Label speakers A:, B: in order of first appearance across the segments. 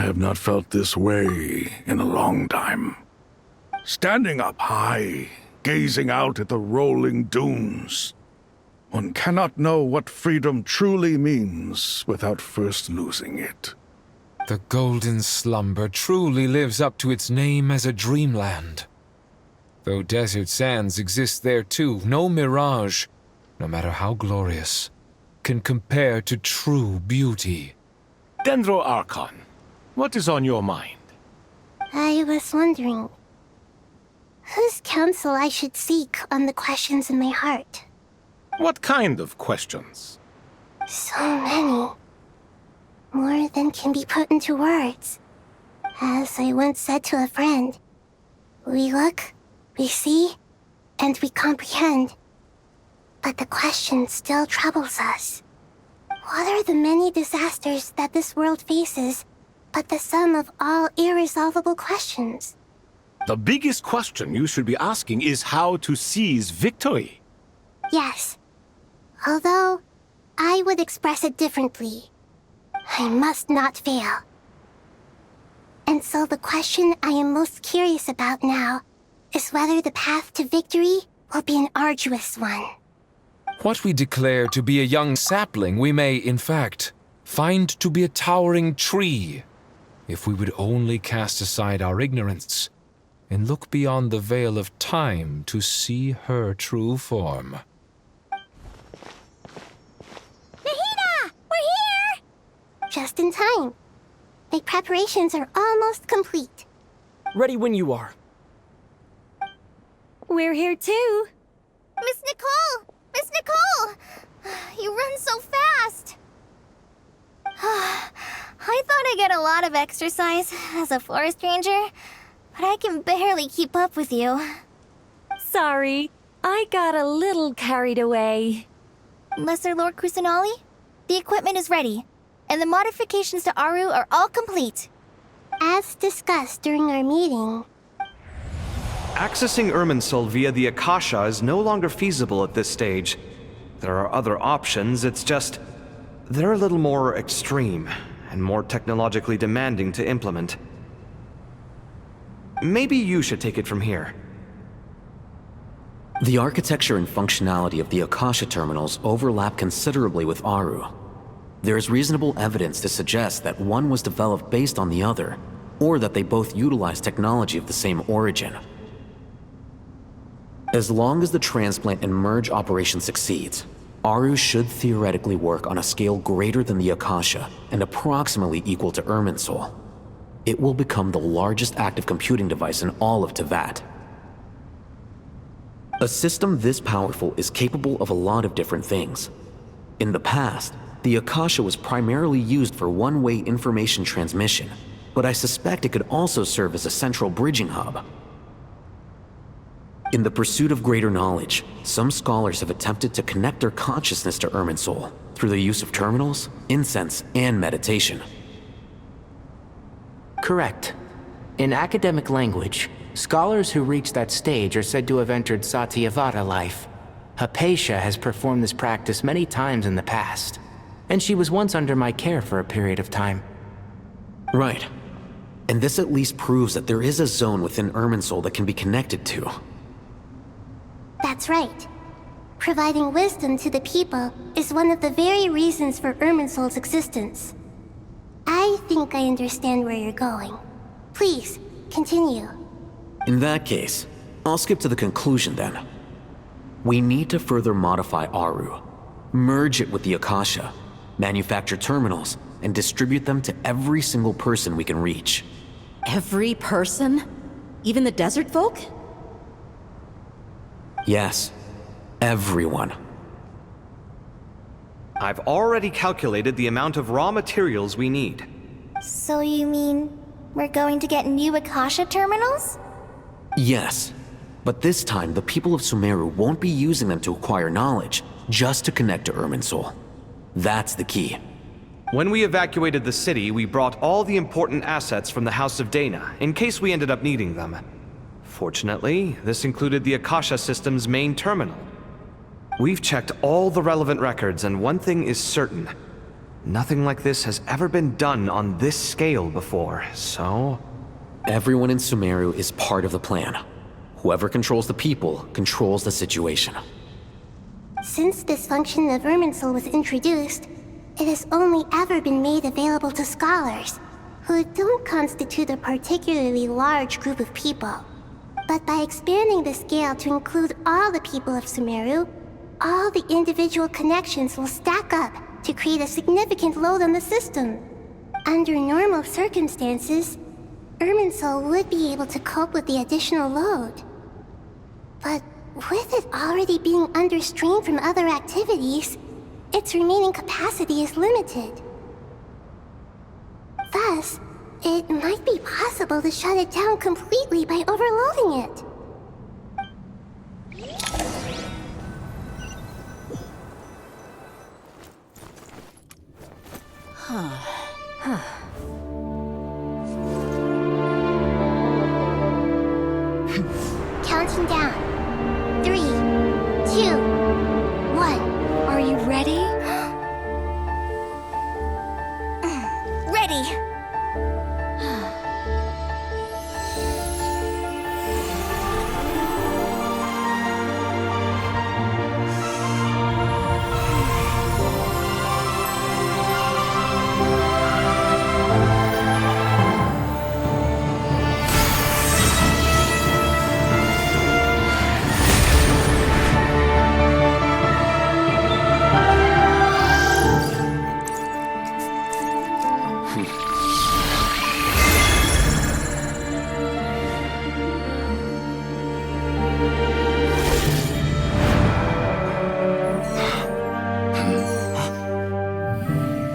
A: have not felt this way in a long time. Standing up high, gazing out at the rolling dunes. One cannot know what freedom truly means without first losing it.
B: The golden slumber truly lives up to its name as a dreamland. Though desert sands exist there too, no mirage, no matter how glorious, can compare to true beauty.
C: Dendro Archon, what is on your mind?
D: I was wondering whose counsel I should seek on the questions in my heart.
C: What kind of questions?
D: So many. More than can be put into words. As I once said to a friend, we look, we see, and we comprehend. But the question still troubles us. What are the many disasters that this world faces, but the sum of all irresolvable questions?
C: The biggest question you should be asking is how to seize victory.
D: Yes. Although, I would express it differently. I must not fail. And so the question I am most curious about now is whether the path to victory will be an arduous one.
B: What we declare to be a young sapling, we may, in fact, find to be a towering tree, if we would only cast aside our ignorance and look beyond the veil of time to see her true form.
D: Nahida! We're here! Just in time. My preparations are almost complete.
E: Ready when you are.
F: We're here too.
G: Miss Nicole! Miss Nicole! You run so fast! I thought I'd get a lot of exercise as a forest ranger, but I can barely keep up with you.
F: Sorry, I got a little carried away.
G: Lesser Lord Kusanali, the equipment is ready, and the modifications to Aru are all complete.
D: As discussed during our meeting,
H: Accessing Irminsul via the Akasha is no longer feasible at this stage. There are other options, it's just... they're a little more extreme, and more technologically demanding to implement. Maybe you should take it from here.
I: The architecture and functionality of the Akasha terminals overlap considerably with Aru. There is reasonable evidence to suggest that one was developed based on the other, or that they both utilize technology of the same origin. As long as the transplant and merge operation succeeds, Aru should theoretically work on a scale greater than the Akasha and approximately equal to Irminsul. It will become the largest active computing device in all of Teyvat. A system this powerful is capable of a lot of different things. In the past, the Akasha was primarily used for one-way information transmission, but I suspect it could also serve as a central bridging hub. In the pursuit of greater knowledge, some scholars have attempted to connect their consciousness to Irminsul through the use of terminals, incense, and meditation.
J: Correct. In academic language, scholars who reach that stage are said to have entered Satyavada life. Hypatia has performed this practice many times in the past, and she was once under my care for a period of time.
I: Right. And this at least proves that there is a zone within Irminsul that can be connected to.
D: that's right. Providing wisdom to the people is one of the very reasons for Irminsul's existence. I think I understand where you're going. Please, continue.
I: In that case, I'll skip to the conclusion then. We need to further modify Aru, merge it with the Akasha, manufacture terminals, and distribute them to every single person we can reach.
F: Every person? Even the desert folk?
I: Yes, everyone.
H: I've already calculated the amount of raw materials we need.
G: So you mean we're going to get new Akasha terminals?
I: Yes, but this time the people of Sumeru won't be using them to acquire knowledge, just to connect to Irminsul. That's the key.
H: When we evacuated the city, we brought all the important assets from the House of Dana, in case we ended up needing them. Fortunately, this included the Akasha system's main terminal. We've checked all the relevant records, and one thing is certain. Nothing like this has ever been done on this scale before, so...
I: Everyone in Sumeru is part of the plan. Whoever controls the people controls the situation.
D: Since this function of Irminsul was introduced, it has only ever been made available to scholars, who don't constitute a particularly large group of people. But by expanding the scale to include all the people of Sumeru, all the individual connections will stack up to create a significant load on the system. Under normal circumstances, Irminsul would be able to cope with the additional load. But with it already being under strain from other activities, its remaining capacity is limited. Thus, it might be possible to shut it down completely by overloading it. Counting down. 3, 2, 1.
F: Are you ready?
G: Ready.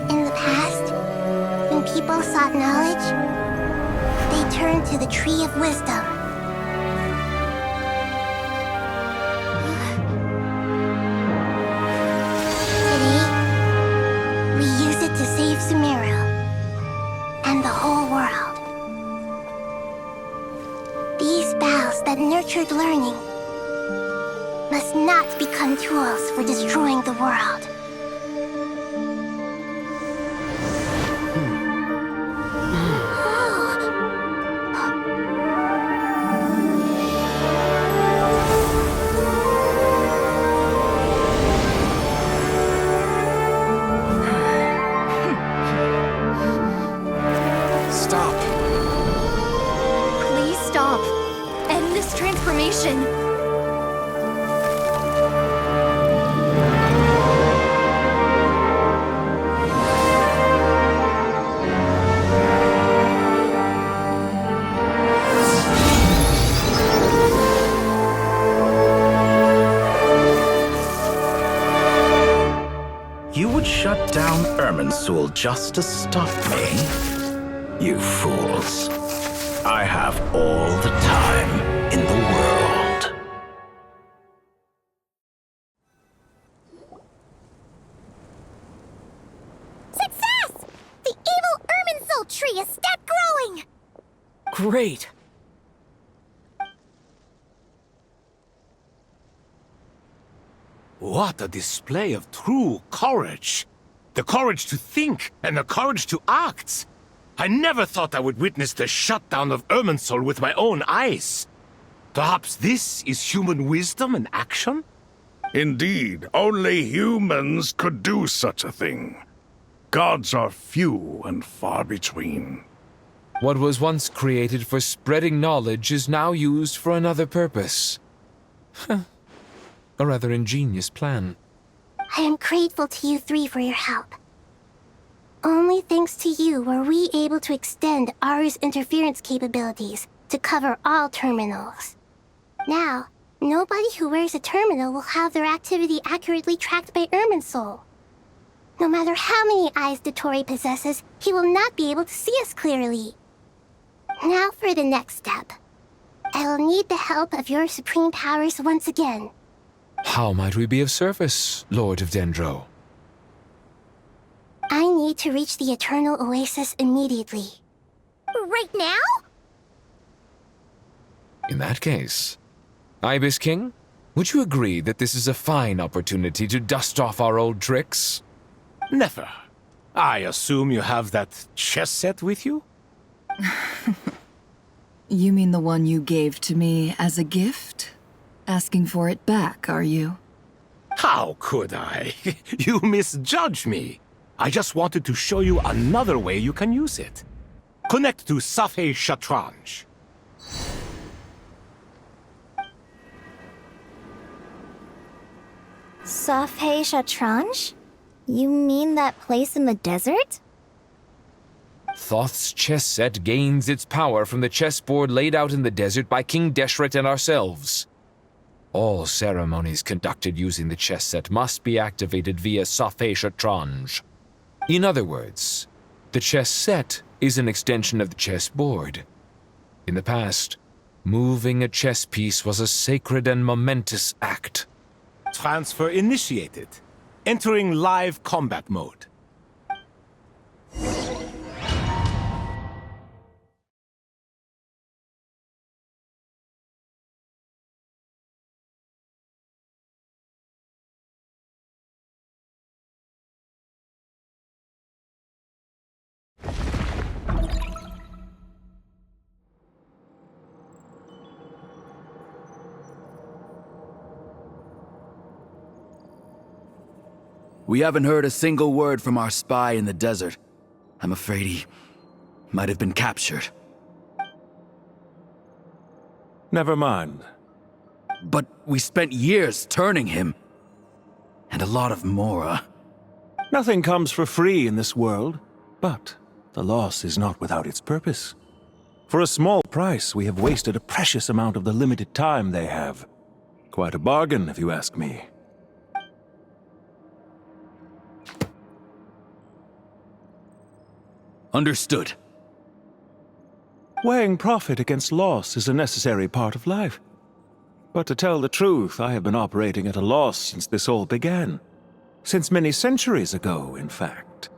D: In the past, when people sought knowledge, they turned to the Tree of Wisdom. Today, we use it to save Sumeru and the whole world. These boughs that nurtured learning must not become tools for destroying the world.
C: Stop.
F: Please stop. End this transformation.
K: You would shut down Irminsul just to stop me? You fools. I have all the time in the world.
G: Success! The evil Irminsul tree is step growing!
E: Great.
C: What a display of true courage. The courage to think and the courage to act. I never thought I would witness the shutdown of Irminsul with my own eyes. Perhaps this is human wisdom in action?
A: Indeed, only humans could do such a thing. Gods are few and far between.
B: What was once created for spreading knowledge is now used for another purpose. A rather ingenious plan.
D: I am grateful to you three for your help. Only thanks to you were we able to extend Aru's interference capabilities to cover all terminals. Now, nobody who wears a terminal will have their activity accurately tracked by Irminsul. No matter how many eyes Dottore possesses, he will not be able to see us clearly. Now for the next step. I will need the help of your supreme powers once again.
B: How might we be of service, Lord of Dendro?
D: I need to reach the Eternal Oasis immediately.
G: Right now?
B: In that case, Ibis King, would you agree that this is a fine opportunity to dust off our old tricks?
C: Never. I assume you have that chess set with you?
L: You mean the one you gave to me as a gift? Asking for it back, are you?
C: How could I? You misjudge me. I just wanted to show you another way you can use it. Connect to Safei Shatranj.
G: Safei Shatranj? You mean that place in the desert?
B: Thoth's chess set gains its power from the chessboard laid out in the desert by King Deshret and ourselves. All ceremonies conducted using the chess set must be activated via Safei Shatranj. In other words, the chess set is an extension of the chessboard. In the past, moving a chess piece was a sacred and momentous act.
C: Transfer initiated. Entering live combat mode.
M: We haven't heard a single word from our spy in the desert. I'm afraid he might have been captured.
N: Never mind.
M: But we spent years turning him. And a lot of Mora.
N: Nothing comes for free in this world, but the loss is not without its purpose. For a small price, we have wasted a precious amount of the limited time they have. Quite a bargain, if you ask me.
M: Understood.
N: Weighing profit against loss is a necessary part of life. But to tell the truth, I have been operating at a loss since this all began. Since many centuries ago, in fact.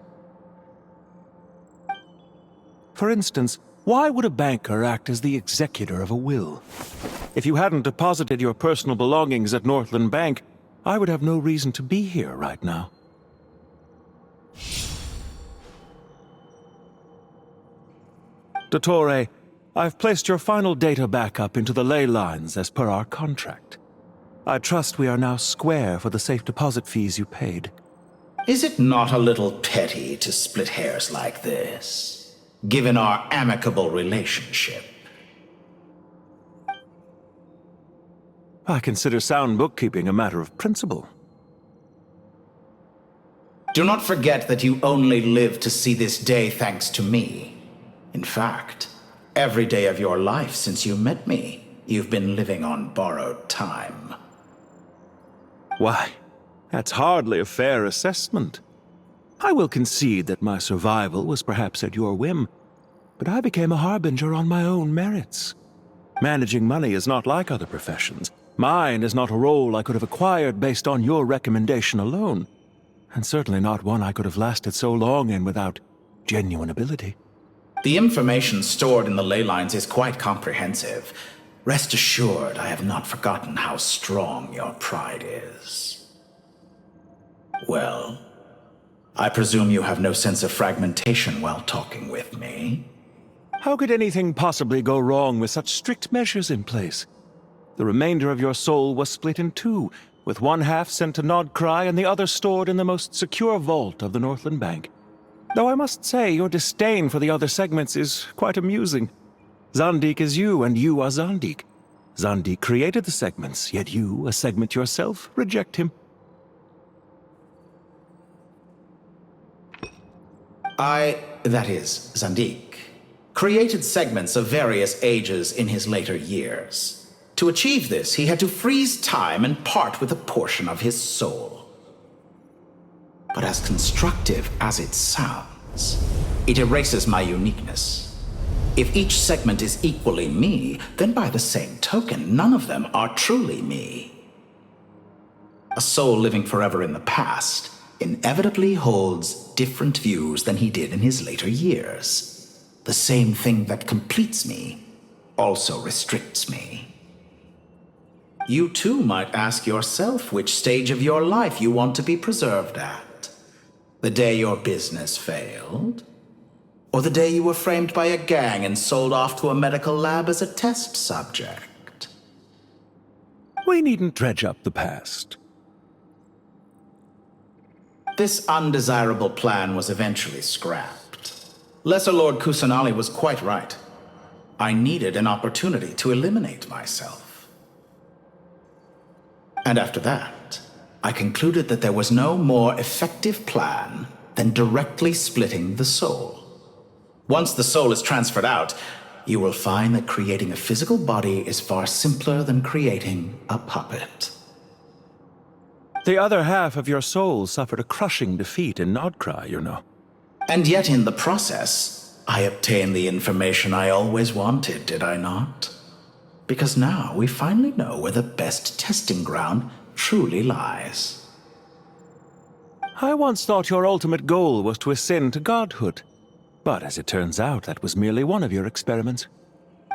N: For instance, why would a banker act as the executor of a will? If you hadn't deposited your personal belongings at Northland Bank, I would have no reason to be here right now. Dottore, I've placed your final data backup into the ley lines as per our contract. I trust we are now square for the safe deposit fees you paid.
K: Is it not a little petty to split hairs like this, given our amicable relationship?
N: I consider sound bookkeeping a matter of principle.
K: Do not forget that you only live to see this day thanks to me. In fact, every day of your life since you met me, you've been living on borrowed time.
N: Why, that's hardly a fair assessment. I will concede that my survival was perhaps at your whim, but I became a Harbinger on my own merits. Managing money is not like other professions. Mine is not a role I could have acquired based on your recommendation alone, and certainly not one I could have lasted so long in without genuine ability.
K: The information stored in the ley lines is quite comprehensive. Rest assured, I have not forgotten how strong your pride is. Well, I presume you have no sense of fragmentation while talking with me.
N: How could anything possibly go wrong with such strict measures in place? The remainder of your soul was split in two, with one half sent to Nodcry and the other stored in the most secure vault of the Northland Bank. Though I must say, your disdain for the other segments is quite amusing. Zandik is you, and you are Zandik. Zandik created the segments, yet you, a segment yourself, reject him.
K: That is, Zandik, created segments of various ages in his later years. To achieve this, he had to freeze time and part with a portion of his soul. But as constructive as it sounds, it erases my uniqueness. If each segment is equally me, then by the same token, none of them are truly me. A soul living forever in the past inevitably holds different views than he did in his later years. The same thing that completes me also restricts me. You too might ask yourself which stage of your life you want to be preserved at. The day your business failed? Or the day you were framed by a gang and sold off to a medical lab as a test subject?
N: We needn't dredge up the past.
K: This undesirable plan was eventually scrapped. Lesser Lord Kusanali was quite right. I needed an opportunity to eliminate myself. And after that, I concluded that there was no more effective plan than directly splitting the soul. Once the soul is transferred out, you will find that creating a physical body is far simpler than creating a puppet.
N: The other half of your soul suffered a crushing defeat in Nodcry, you know.
K: And yet in the process, I obtained the information I always wanted, did I not? Because now we finally know where the best testing ground truly lies.
N: I once thought your ultimate goal was to ascend to godhood. But as it turns out, that was merely one of your experiments.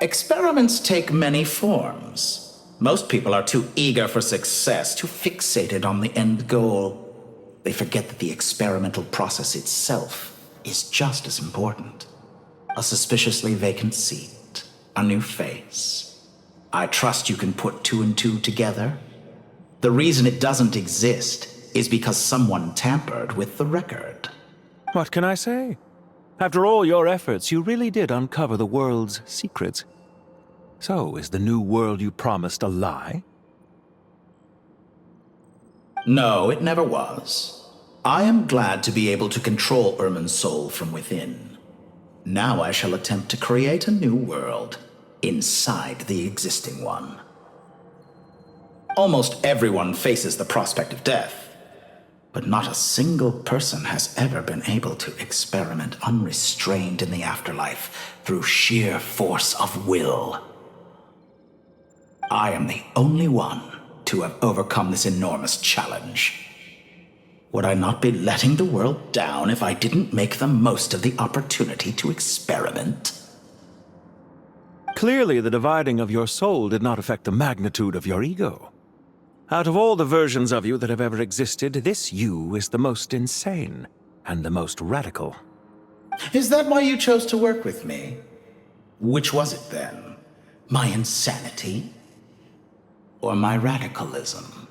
K: Experiments take many forms. Most people are too eager for success, too fixated on the end goal. They forget that the experimental process itself is just as important. A suspiciously vacant seat, a new face. I trust you can put two and two together. The reason it doesn't exist is because someone tampered with the record.
N: What can I say? After all your efforts, you really did uncover the world's secrets. So, is the new world you promised a lie?
K: No, it never was. I am glad to be able to control Irminsul from within. Now I shall attempt to create a new world inside the existing one. Almost everyone faces the prospect of death. But not a single person has ever been able to experiment unrestrained in the afterlife through sheer force of will. I am the only one to have overcome this enormous challenge. Would I not be letting the world down if I didn't make the most of the opportunity to experiment?
N: Clearly, the dividing of your soul did not affect the magnitude of your ego. Out of all the versions of you that have ever existed, this you is the most insane and the most radical.
K: Is that why you chose to work with me? Which was it then? My insanity? Or my radicalism?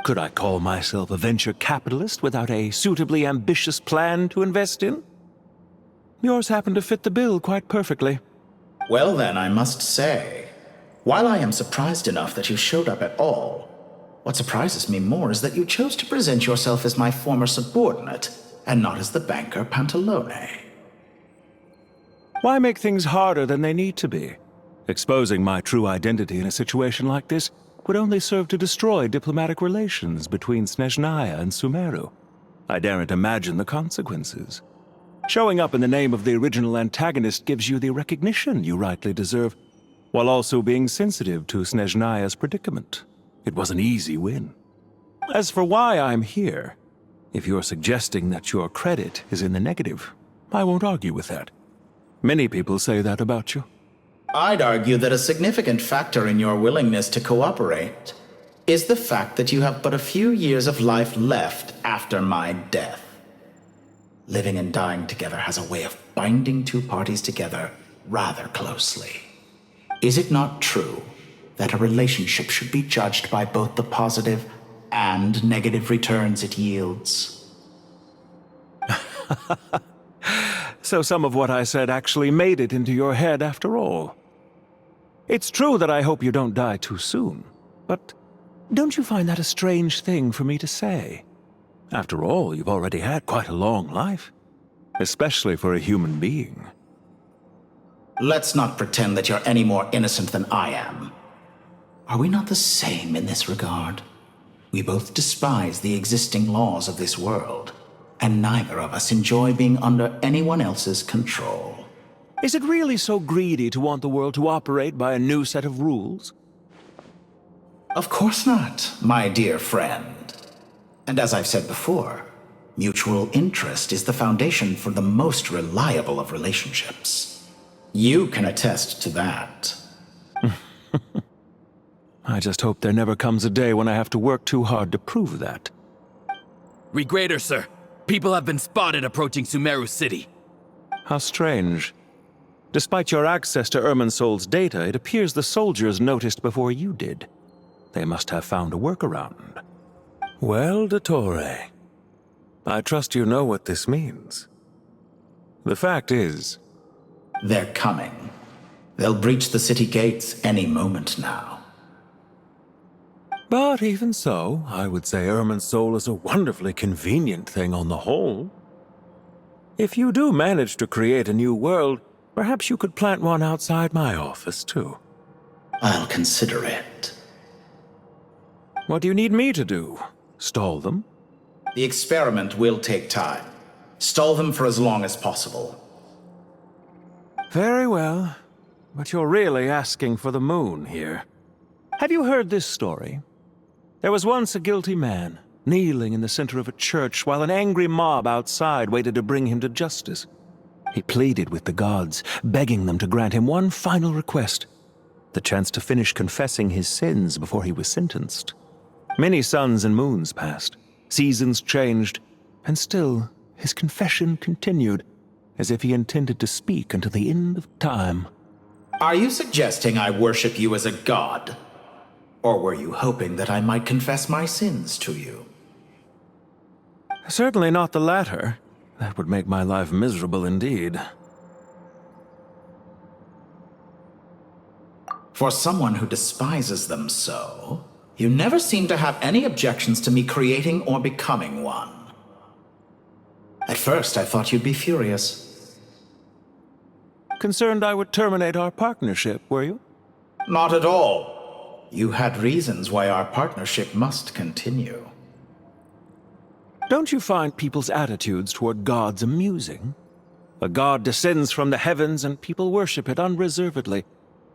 N: Could I call myself a venture capitalist without a suitably ambitious plan to invest in? Yours happened to fit the bill quite perfectly.
K: Well then, I must say, while I am surprised enough that you showed up at all, what surprises me more is that you chose to present yourself as my former subordinate, and not as the banker Pantalone.
N: Why make things harder than they need to be? Exposing my true identity in a situation like this would only serve to destroy diplomatic relations between Snezhnaya and Sumeru. I daren't imagine the consequences. Showing up in the name of the original antagonist gives you the recognition you rightly deserve, while also being sensitive to Snezhnaya's predicament. It was an easy win. As for why I'm here, if you're suggesting that your credit is in the negative, I won't argue with that. Many people say that about you.
K: I'd argue that a significant factor in your willingness to cooperate is the fact that you have but a few years of life left after my death. Living and dying together has a way of binding two parties together rather closely. Is it not true that a relationship should be judged by both the positive and negative returns it yields?
N: So some of what I said actually made it into your head after all. It's true that I hope you don't die too soon, but don't you find that a strange thing for me to say? After all, you've already had quite a long life, especially for a human being.
K: Let's not pretend that you're any more innocent than I am. Are we not the same in this regard? We both despise the existing laws of this world, and neither of us enjoy being under anyone else's control.
N: Is it really so greedy to want the world to operate by a new set of rules?
K: Of course not, my dear friend. And as I've said before, mutual interest is the foundation for the most reliable of relationships. You can attest to that.
N: I just hope there never comes a day when I have to work too hard to prove that.
M: Regrader, sir. People have been spotted approaching Sumeru City.
N: How strange. Despite your access to Irminsul's data, it appears the soldiers noticed before you did. They must have found a workaround. Well, Dottore, I trust you know what this means. The fact is...
K: They're coming. They'll breach the city gates any moment now.
N: But even so, I would say Irminsul is a wonderfully convenient thing on the whole. If you do manage to create a new world, perhaps you could plant one outside my office, too.
K: I'll consider it.
N: What do you need me to do? Stall them?
K: The experiment will take time. Stall them for as long as possible.
N: Very well. But you're really asking for the moon here. Have you heard this story? There was once a guilty man, kneeling in the center of a church while an angry mob outside waited to bring him to justice. He pleaded with the gods, begging them to grant him one final request, the chance to finish confessing his sins before he was sentenced. Many suns and moons passed, seasons changed, and still his confession continued, as if he intended to speak until the end of time.
K: Are you suggesting I worship you as a god? Or were you hoping that I might confess my sins to you?
N: Certainly not the latter. That would make my life miserable indeed.
K: For someone who despises them so, you never seem to have any objections to me creating or becoming one. At first, I thought you'd be furious.
N: Concerned I would terminate our partnership, were you?
K: Not at all. You had reasons why our partnership must continue.
N: Don't you find people's attitudes toward gods amusing? A god descends from the heavens and people worship it unreservedly,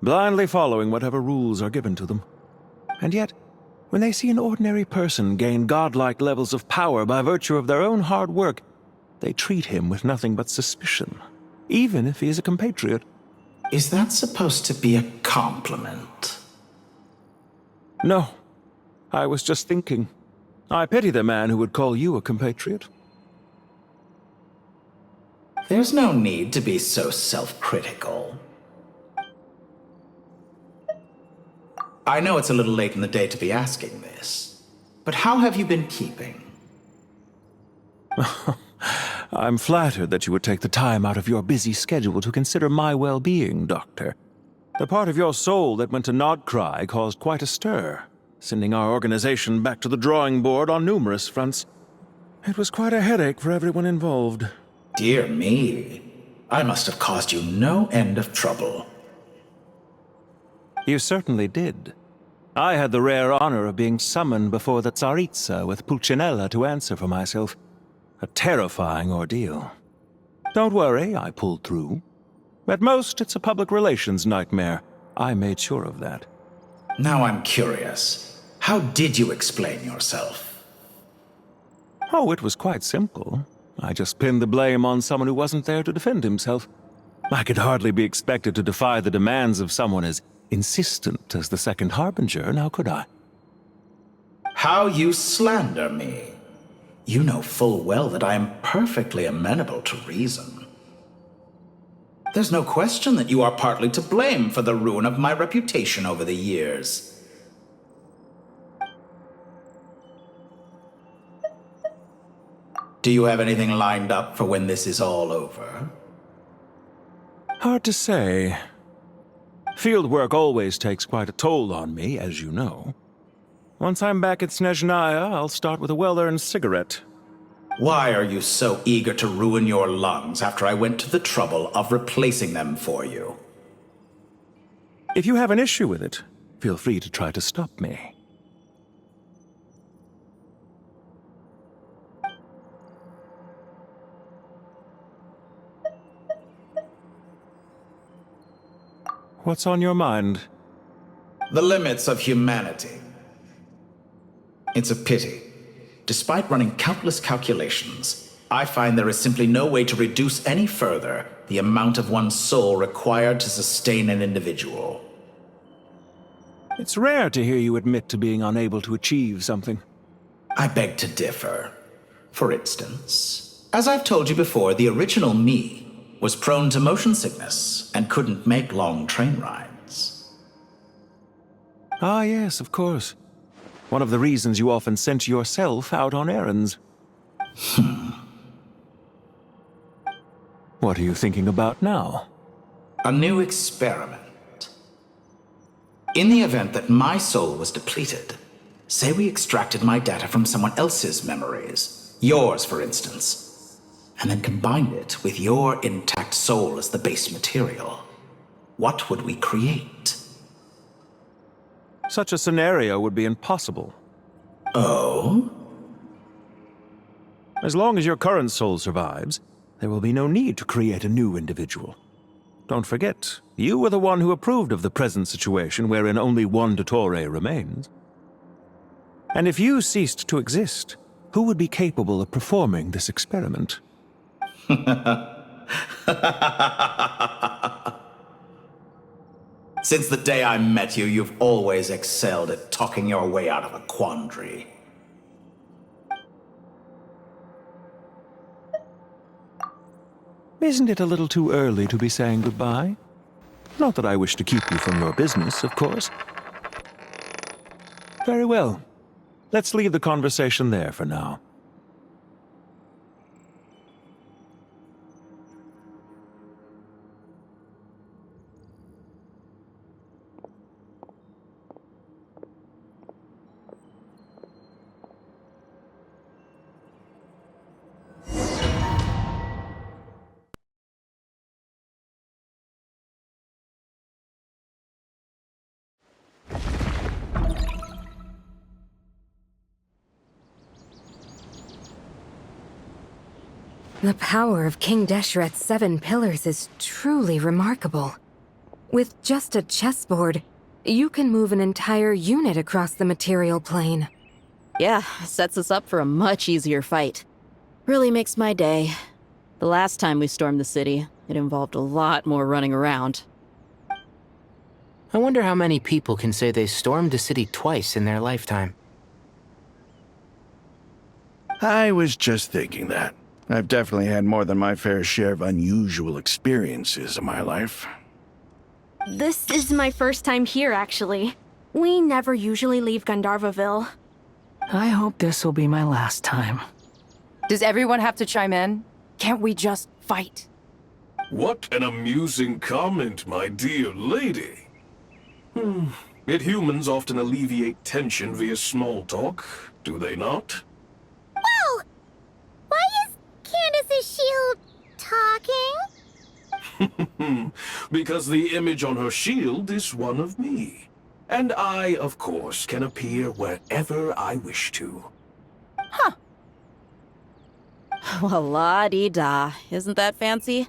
N: blindly following whatever rules are given to them. And yet, when they see an ordinary person gain godlike levels of power by virtue of their own hard work, they treat him with nothing but suspicion, even if he is a compatriot.
K: Is that supposed to be a compliment?
N: No. I was just thinking. I pity the man who would call you a compatriot.
K: There's no need to be so self-critical. I know it's a little late in the day to be asking this, but how have you been keeping?
N: I'm flattered that you would take the time out of your busy schedule to consider my well-being, Doctor. The part of your soul that went to Nodcry caused quite a stir, sending our organization back to the drawing board on numerous fronts. It was quite a headache for everyone involved.
K: Dear me. I must have caused you no end of trouble.
N: You certainly did. I had the rare honor of being summoned before the Tsaritsa with Pulcinella to answer for myself. A terrifying ordeal. Don't worry, I pulled through. At most, it's a public relations nightmare. I made sure of that.
K: Now I'm curious. How did you explain yourself?
N: Oh, it was quite simple. I just pinned the blame on someone who wasn't there to defend himself. I could hardly be expected to defy the demands of someone as insistent as the second Harbinger, now could I?
K: How you slander me. You know full well that I am perfectly amenable to reason. There's no question that you are partly to blame for the ruin of my reputation over the years. Do you have anything lined up for when this is all over?
N: Hard to say. Field work always takes quite a toll on me, as you know. Once I'm back at Snezhnaya, I'll start with a well-earned cigarette.
K: Why are you so eager to ruin your lungs after I went to the trouble of replacing them for you?
N: If you have an issue with it, feel free to try to stop me. What's on your mind?
K: The limits of humanity. It's a pity. Despite running countless calculations, I find there is simply no way to reduce any further the amount of one's soul required to sustain an individual.
N: It's rare to hear you admit to being unable to achieve something.
K: I beg to differ. For instance, as I've told you before, the original me was prone to motion sickness and couldn't make long train rides.
N: Ah, yes, of course. One of the reasons you often sent yourself out on errands. What are you thinking about now?
K: A new experiment. In the event that my soul was depleted, say we extracted my data from someone else's memories, yours for instance, and then combined it with your intact soul as the base material, what would we create?
N: Such a scenario would be impossible.
K: Oh?
N: As long as your current soul survives, there will be no need to create a new individual. Don't forget, you were the one who approved of the present situation wherein only one Dottore remains. And if you ceased to exist, who would be capable of performing this experiment?
K: Since the day I met you, you've always excelled at talking your way out of a quandary.
N: Isn't it a little too early to be saying goodbye? Not that I wish to keep you from your business, of course. Very well. Let's leave the conversation there for now.
O: The power of King Deshret's 7 pillars is truly remarkable. With just a chessboard, you can move an entire unit across the material plane.
P: Yeah, sets us up for a much easier fight. Really makes my day. The last time we stormed the city, it involved a lot more running around.
J: I wonder how many people can say they stormed a city twice in their lifetime.
A: I was just thinking that. I've definitely had more than my fair share of unusual experiences in my life.
Q: This is my first time here, actually. We never usually leave Gandharvaville.
E: I hope this will be my last time.
R: Does everyone have to chime in? Can't we just fight?
S: What an amusing comment, my dear lady. Yet humans often alleviate tension via small talk, do they not?
G: Whoa! Why is Candace's shield talking?
S: Because the image on her shield is one of me. And I, of course, can appear wherever I wish to.
P: Huh. Well, la-dee-da. Isn't that fancy?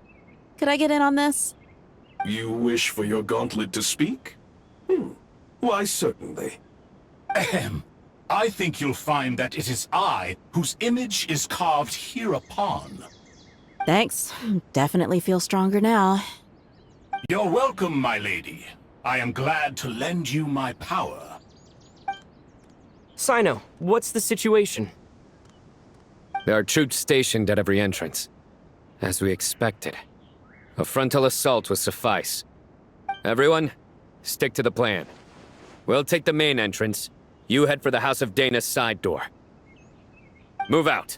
P: Could I get in on this?
S: You wish for your gauntlet to speak? Why, certainly.
C: Ahem. I think you'll find that it is I whose image is carved hereupon.
P: Thanks. Definitely feel stronger now.
C: You're welcome, my lady. I am glad to lend you my power.
T: Sino, what's the situation?
U: There are troops stationed at every entrance. As we expected. A frontal assault will suffice. Everyone, stick to the plan. We'll take the main entrance. You head for the House of Dana's side door. Move out.